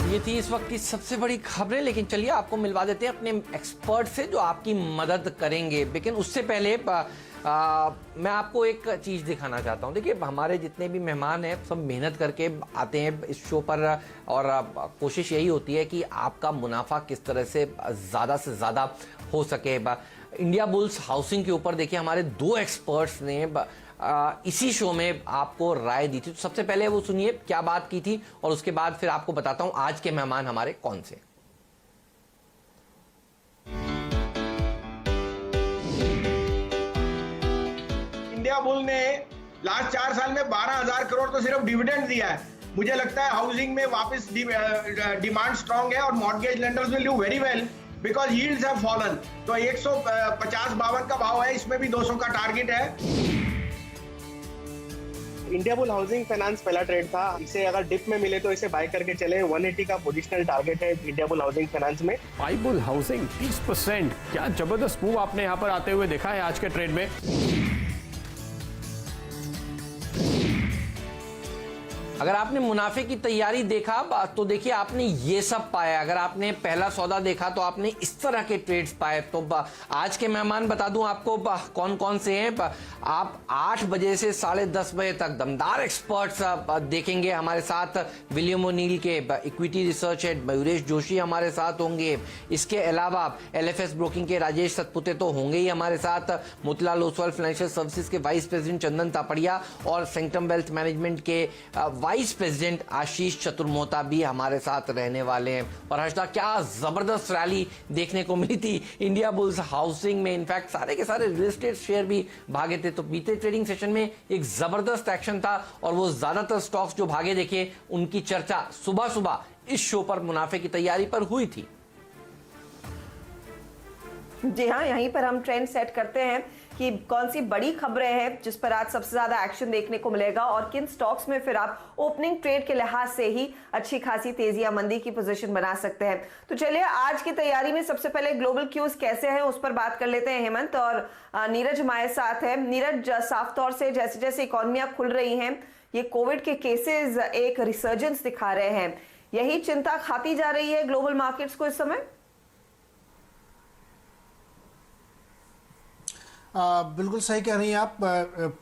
ये थी इस वक्त की सबसे बड़ी खबरें, लेकिन चलिए आपको मिलवा देते हैं अपने एक्सपर्ट से जो आपकी मदद करेंगे। लेकिन उससे पहले मैं आपको एक चीज़ दिखाना चाहता हूँ। देखिए, हमारे जितने भी मेहमान हैं सब मेहनत करके आते हैं इस शो पर, और कोशिश यही होती है कि आपका मुनाफा किस तरह से ज़्यादा हो सके। इंडिया बुल्स हाउसिंग के ऊपर देखिए हमारे दो एक्सपर्ट्स ने इसी शो में आपको राय दी थी। तो सबसे पहले वो सुनिए क्या बात की थी, और उसके बाद फिर आपको बताता हूं आज के मेहमान हमारे कौन से। इंडिया बुल ने लास्ट 4 साल में 12,000 करोड़ तो सिर्फ डिविडेंड दिया है। मुझे लगता है हाउसिंग में वापस डिमांड स्ट्रांग है और mortgage lenders will do very well because yields have fallen. तो 150-52 का भाव है, इसमें भी 200 का टारगेट है। इंडिया बुल हाउसिंग फाइनेंस पहला ट्रेड था, इसे अगर डिप में मिले तो इसे बाय करके चले। 180 का पोजिशनल टारगेट है इंडिया बुल हाउसिंग फाइनेंस में। आई बुल हाउसिंग 30%, क्या जबरदस्त मूव आपने यहाँ पर आते हुए देखा है आज के ट्रेड में। अगर आपने मुनाफे की तैयारी देखा तो देखिए आपने ये सब पाया। अगर आपने पहला सौदा देखा तो आपने इस तरह के ट्रेड्स पाए। तो आज के मेहमान बता दूं आपको कौन कौन से हैं। आप 8 बजे से 10:30 बजे तक दमदार एक्सपर्ट्स देखेंगे हमारे साथ। विलियम ओनील के equity research head Mayuresh Joshi हमारे साथ होंगे। इसके अलावा LFS ब्रोकिंग के राजेश सतपुते तो होंगे ही हमारे साथ। मोतीलाल ओसवाल फाइनेंशियल सर्विसेज के वाइस प्रेसिडेंट चंदन तापड़िया और सेंक्टम वेल्थ मैनेजमेंट के वाइस प्रेसिडेंट आशीष चतुर्मोहता भी हमारे साथ रहने वाले हैं। और हर्षदा, क्या जबरदस्त रैली देखने को मिली थी इंडिया बुल्स हाउसिंग में। इनफैक्ट सारे के सारे रियल एस्टेट शेयर भी भागे थे। तो बीते ट्रेडिंग सेशन में एक जबरदस्त एक्शन था, और वो ज्यादातर स्टॉक्स जो भागे देखे उनकी चर्चा सुबह सुबह इस शो पर मुनाफे की तैयारी पर हुई थी। जी हाँ, यहीं पर हम ट्रेंड सेट करते हैं कि कौन सी बड़ी खबरें हैं जिस पर आज सबसे ज्यादा एक्शन देखने को मिलेगा, और किन स्टॉक्स में फिर आप ओपनिंग ट्रेड के लिहाज से ही अच्छी खासी तेजी या मंदी की पोजीशन बना सकते हैं। तो चलिए आज की तैयारी में सबसे पहले ग्लोबल क्यूज कैसे हैं उस पर बात कर लेते हैं। हेमंत और नीरज हमारे साथ है। नीरज, साफ तौर से जैसे जैसे इकोनॉमियां खुल रही हैं, ये कोविड के केसेस एक रिसर्जेंस दिखा रहे हैं, यही चिंता खाती जा रही है ग्लोबल मार्केट्स को इस समय। बिल्कुल सही कह रही हैं आप।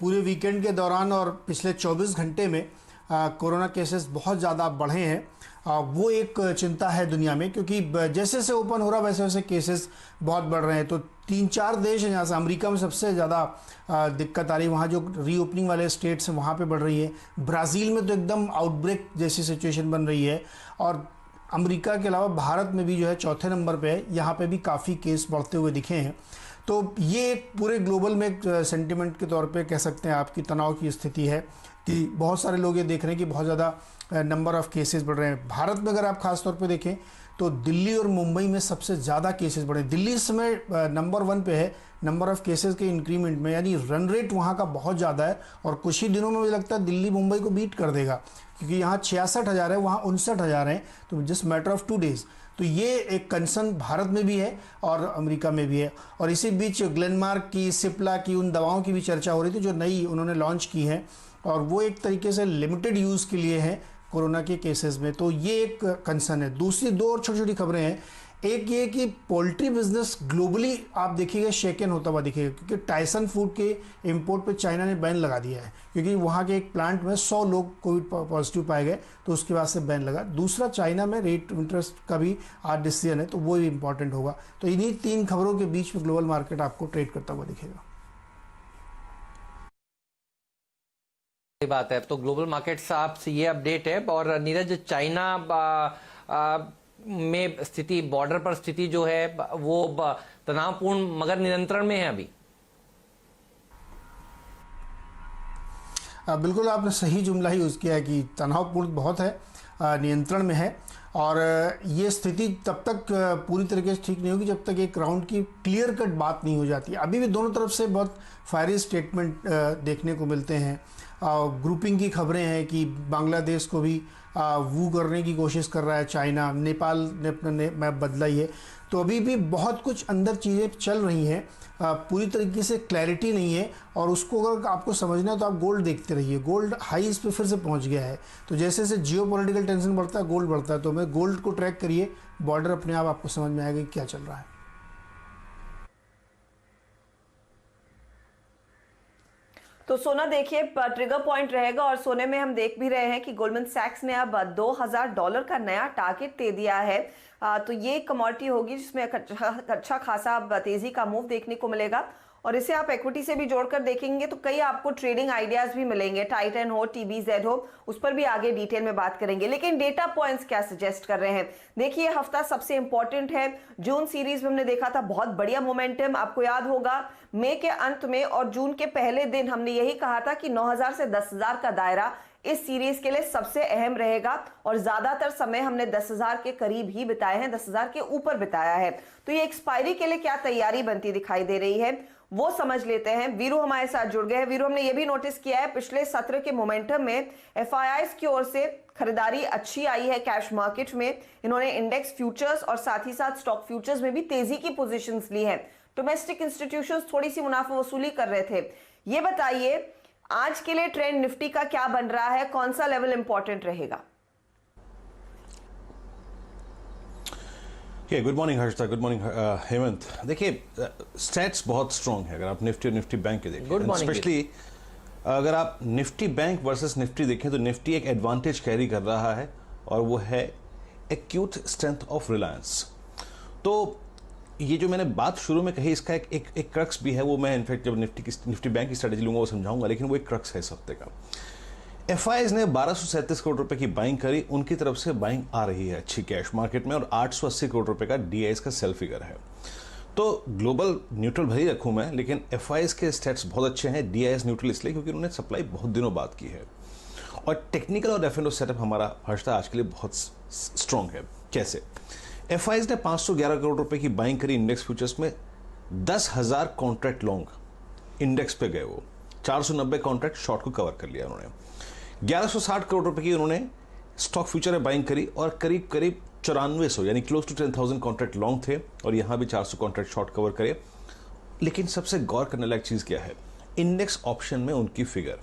पूरे वीकेंड के दौरान और पिछले 24 घंटे में कोरोना केसेस बहुत ज़्यादा बढ़े हैं। वो एक चिंता है दुनिया में, क्योंकि जैसे जैसे ओपन हो रहा वैसे वैसे केसेस बहुत बढ़ रहे हैं। तो 3-4 देश हैं जहाँ से अमेरिका में सबसे ज़्यादा दिक्कत आ रही है। वहाँ जो रीओपनिंग वाले स्टेट्स हैं वहाँ पे बढ़ रही है। ब्राज़ील में तो एकदम आउटब्रेक जैसी सिचुएशन बन रही है, और अमेरिका के अलावा भारत में भी जो है 4थे नंबर पे है। यहाँ पे भी काफ़ी केस बढ़ते हुए दिखे हैं। तो ये एक पूरे ग्लोबल में एक सेंटिमेंट के तौर पे कह सकते हैं आपकी तनाव की स्थिति है कि बहुत सारे लोग ये देख रहे हैं कि बहुत ज़्यादा नंबर ऑफ़ केसेस बढ़ रहे हैं। भारत में अगर आप खास तौर पे देखें तो दिल्ली और मुंबई में सबसे ज़्यादा केसेस बढ़े। दिल्ली इस समय नंबर 1 पे है नंबर ऑफ़ केसेस के इंक्रीमेंट में, यानी रन रेट वहाँ का बहुत ज़्यादा है। और कुछ ही दिनों में मुझे लगता है दिल्ली मुंबई को बीट कर देगा, क्योंकि यहाँ 66,000 है, वहाँ 59,000 हैं। तो जस्ट मैटर ऑफ 2 डेज़। तो ये एक कंसर्न भारत में भी है और अमेरिका में भी है। और इसी बीच ग्लेनमार्क की, सिप्ला की, उन दवाओं की भी चर्चा हो रही थी जो नई उन्होंने लॉन्च की हैं, और वो एक तरीके से लिमिटेड यूज़ के लिए हैं कोरोना के केसेस में। तो ये एक कंसर्न है। दूसरी 2 और छोटी छोटी खबरें हैं। एक ये कि पोल्ट्री बिजनेस ग्लोबली आप देखिएगा शेकन होता हुआ दिखेगा, क्योंकि टाइसन फूड के इंपोर्ट पे चाइना ने बैन लगा दिया है, क्योंकि वहाँ के एक प्लांट में 100 लोग कोविड पॉजिटिव पाए गए, तो उसके बाद से बैन लगा। दूसरा, चाइना में रेट इंटरेस्ट का भी आज डिसीजन है, तो वो भी इंपॉर्टेंट होगा। तो इन्हीं 3 खबरों के बीच में ग्लोबल मार्केट आपको ट्रेड करता हुआ दिखेगा। बात है तो ग्लोबल मार्केट्स आपसे ये अपडेट है। और नीरज, चाइना में स्थिति, बॉर्डर पर स्थिति जो है वो तनावपूर्ण मगर नियंत्रण में है अभी। बिल्कुल आपने सही जुमला ही यूज़ किया है कि तनावपूर्ण बहुत है, नियंत्रण में है। और ये स्थिति तब तक पूरी तरीके से ठीक नहीं होगी जब तक एक राउंड की क्लियर कट बात नहीं हो जाती। अभी भी दोनों तरफ से बहुत फायरी स्टेटमेंट देखने को मिलते हैं। ग्रुपिंग की खबरें हैं कि बांग्लादेश को भी वो करने की कोशिश कर रहा है चाइना, नेपाल ने अपना मैप बदला ही है। तो अभी भी बहुत कुछ अंदर चीज़ें चल रही हैं, पूरी तरीके से क्लैरिटी नहीं है। और उसको अगर आपको समझना है तो आप गोल्ड देखते रहिए, गोल्ड हाईज पे फिर से पहुंच गया है। तो जैसे जैसे जियोपॉलिटिकल टेंशन बढ़ता है गोल्ड बढ़ता है। तो मैं गोल्ड को ट्रैक करिए, बॉर्डर अपने आप आपको समझ में आएगा कि क्या चल रहा है। तो सोना देखिए ट्रिगर पॉइंट रहेगा, और सोने में हम देख भी रहे हैं कि गोल्डमैन सैक्स ने अब $2000 का नया टारगेट दे दिया है। तो ये कमोडिटी होगी जिसमें अच्छा खासा तेजी का मूव देखने को मिलेगा। और इसे आप इक्विटी से भी जोड़कर देखेंगे तो कई आपको ट्रेडिंग आइडियाज भी मिलेंगे, टाइटन हो, TBZ हो, उस पर भी आगे डिटेल में बात करेंगे। लेकिन डेटा पॉइंट्स क्या सजेस्ट कर रहे हैं, देखिए हफ्ता सबसे इंपॉर्टेंट है। जून सीरीज में हमने देखा था बहुत बढ़िया मोमेंटम, आपको याद होगा मई के अंत में और जून के पहले दिन हमने यही कहा था कि 9000 से 10000 का दायरा इस सीरीज के लिए सबसे अहम रहेगा। और ज्यादातर समय हमने 10000 के करीब ही बिताए हैं, 10000 के ऊपर बिताया है। तो ये एक्सपायरी के लिए क्या तैयारी बनती दिखाई दे रही है वो समझ लेते हैं। वीरू हमारे साथ जुड़ गए हैं। वीरू, हमने ये भी नोटिस किया है पिछले सत्र के मोमेंटम में FIIs की ओर से खरीदारी अच्छी आई है कैश मार्केट में। इन्होंने इंडेक्स फ्यूचर्स और साथ ही साथ स्टॉक फ्यूचर्स में भी तेजी की पोजीशंस ली हैं। डोमेस्टिक इंस्टीट्यूशंस थोड़ी सी मुनाफा वसूली कर रहे थे। ये बताइए आज के लिए ट्रेंड निफ्टी का क्या बन रहा है, कौन सा लेवल इंपॉर्टेंट रहेगा? Good morning Harshita, good morning Hemant. देखिए स्टैट्स बहुत स्ट्रॉन्ग है अगर आप निफ्टी और निफ्टी बैंक के देखें, स्पेशली अगर आप निफ्टी बैंक वर्सेस निफ्टी देखें तो निफ्टी एक एडवांटेज कैरी कर रहा है और वो है एक्यूट स्ट्रेंथ ऑफ रिलायंस। तो ये जो मैंने बात शुरू में कही इसका एक क्रक्स भी है, वो मैं इनफैक्ट जब निफ्टी बैंक की स्ट्रेटेजी लूंगा वो समझाऊंगा, लेकिन वो एक क्रक्स है इस हफ्ते का। FIs ने 1237 करोड़ रुपए की बाइंग करी, उनकी तरफ से बाइंग आ रही है अच्छी कैश मार्केट में, और 880 करोड़ रुपए का DIs का सेल फिगर है। तो ग्लोबल न्यूट्रल भले ही रखूं मैं, लेकिन FIs के स्टेट्स बहुत अच्छे हैं, DIs न्यूट्रल इसलिए क्योंकि उन्होंने सप्लाई बहुत दिनों बाद की है। और टेक्निकल और F&O सेटअप हमारा हर्षता आज के लिए बहुत स्ट्रॉन्ग है। कैसे? FIs ने 511 करोड़ रुपए की बाइंग करी इंडेक्स फ्यूचर्स में, 10,000 कॉन्ट्रैक्ट लॉन्ग इंडेक्स पे गए, वो 490 कॉन्ट्रैक्ट शॉर्ट को कवर कर लिया उन्होंने। 1160 करोड़ रुपए की उन्होंने स्टॉक फ्यूचर में बाइंग करी और करीब 9400 यानी क्लोज टू 10,000 कॉन्ट्रैक्ट लॉन्ग थे, और यहां भी 400 कॉन्ट्रैक्ट शॉर्ट कवर करे। लेकिन सबसे गौर करने लायक चीज क्या है, इंडेक्स ऑप्शन में उनकी फिगर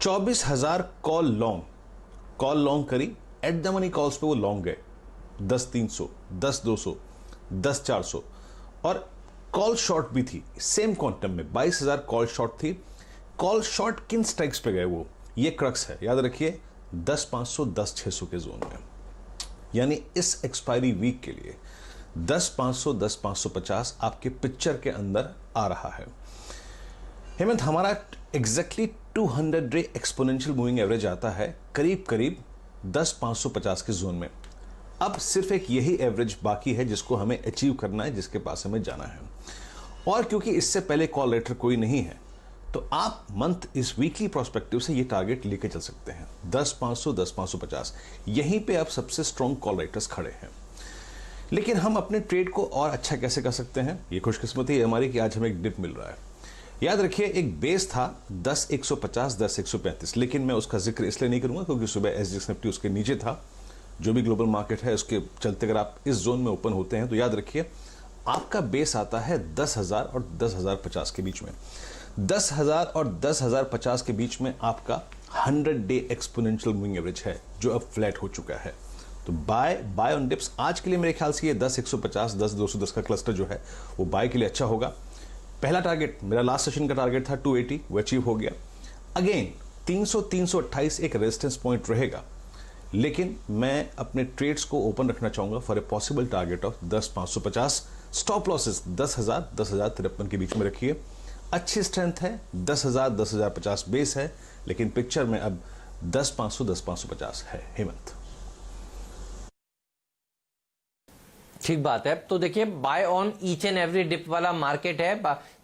24,000 कॉल लॉन्ग करी, एट द मनी कॉल्स पे वो लॉन्ग गए 10,300, 10,200, 10,400, और कॉल शॉर्ट भी थी सेम क्वांटम में 22,000 कॉल शॉर्ट थी। कॉल शॉर्ट किन स्ट्राइक्स पे गए वो, ये क्रक्स है, याद रखिए 10,500, 10,600 के जोन में। यानी इस एक्सपायरी वीक के लिए 10,500, 10,550 आपके पिक्चर के अंदर आ रहा है। हेमंत, हमारा exactly 200 day exponential moving average आता है करीब 10,550 के जोन में। अब सिर्फ एक यही एवरेज बाकी है जिसको हमें अचीव करना है, जिसके पास हमें जाना है। और क्योंकि इससे पहले कॉल लेटर कोई नहीं है, तो आप मंथ इस वीकली प्रोस्पेक्टिव से ये टारगेट लेके चल सकते हैं 10,500, 10,550। यहीं पे अब सबसे स्ट्रॉन्ग कॉल राइटर्स खड़े हैं। लेकिन हम अपने ट्रेड को और अच्छा कैसे कर सकते हैं, ये खुशकिस्मती है हमारी कि आज हमें एक डिप मिल रहा है। याद रखिए एक बेस था 10,150, 10,135, लेकिन मैं उसका जिक्र इसलिए नहीं करूंगा क्योंकि सुबह SGX निफ्टी उसके नीचे था। जो भी ग्लोबल मार्केट है उसके चलते अगर आप इस जोन में ओपन होते हैं तो याद रखिए आपका बेस आता है 10,000 और 10,050 के बीच में। 10,000 और 10,050 के बीच में आपका 100 डे एक्सपोनेंशियल मूविंग एवरेज है जो अब फ्लैट हो चुका है। तो बाय ऑन डिप्स आज के लिए मेरे ख्याल से ये 10,150, 10,210 का क्लस्टर जो है वो बाय के लिए अच्छा होगा। पहला टारगेट मेरा लास्ट सेशन का टारगेट था 280, वो अचीव हो गया। अगेन 300, 328 एक रेजिस्टेंस पॉइंट रहेगा, लेकिन मैं अपने ट्रेड्स को ओपन रखना चाहूंगा for a possible target of 10,550। Stop losses 10,000, 10,053 के बीच में रखिए। अच्छी स्ट्रेंथ है 10,000, 10,050 बेस है, लेकिन पिक्चर में अब 10,500, 10,550 है। हेमंत, ठीक बात है। तो देखिए buy on each and every dip वाला मार्केट है।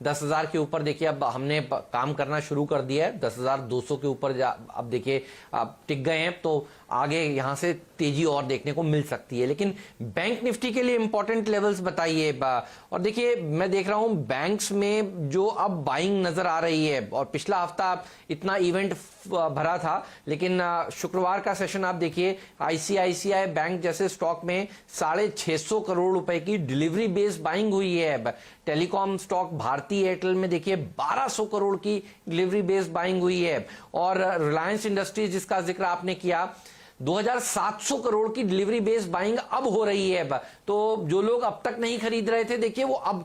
10,000 के ऊपर देखिए अब हमने काम करना शुरू कर दिया है। 10,200 के ऊपर अब देखिए आप टिक गए हैं। तो आगे यहां से तेजी और देखने को मिल सकती है। लेकिन बैंक निफ्टी के लिए इंपॉर्टेंट लेवल्स बताइए। और देखिए मैं देख रहा हूं बैंक्स में जो अब बाइंग नजर आ रही है, और पिछला हफ्ता इतना इवेंट भरा था, लेकिन शुक्रवार का सेशन आप देखिए आईसीआईसीआई बैंक जैसे स्टॉक में 650 करोड़ रुपए की डिलीवरी बेस्ड बाइंग हुई है। टेलीकॉम स्टॉक भारती एयरटेल में देखिए 1200 करोड़ की डिलीवरी बेस्ड बाइंग हुई है। और रिलायंस इंडस्ट्रीज जिसका जिक्र आपने किया 2700 करोड़ की डिलीवरी बेस्ड बाइंग अब हो रही है। तो जो लोग अब तक नहीं खरीद रहे थे देखिए वो अब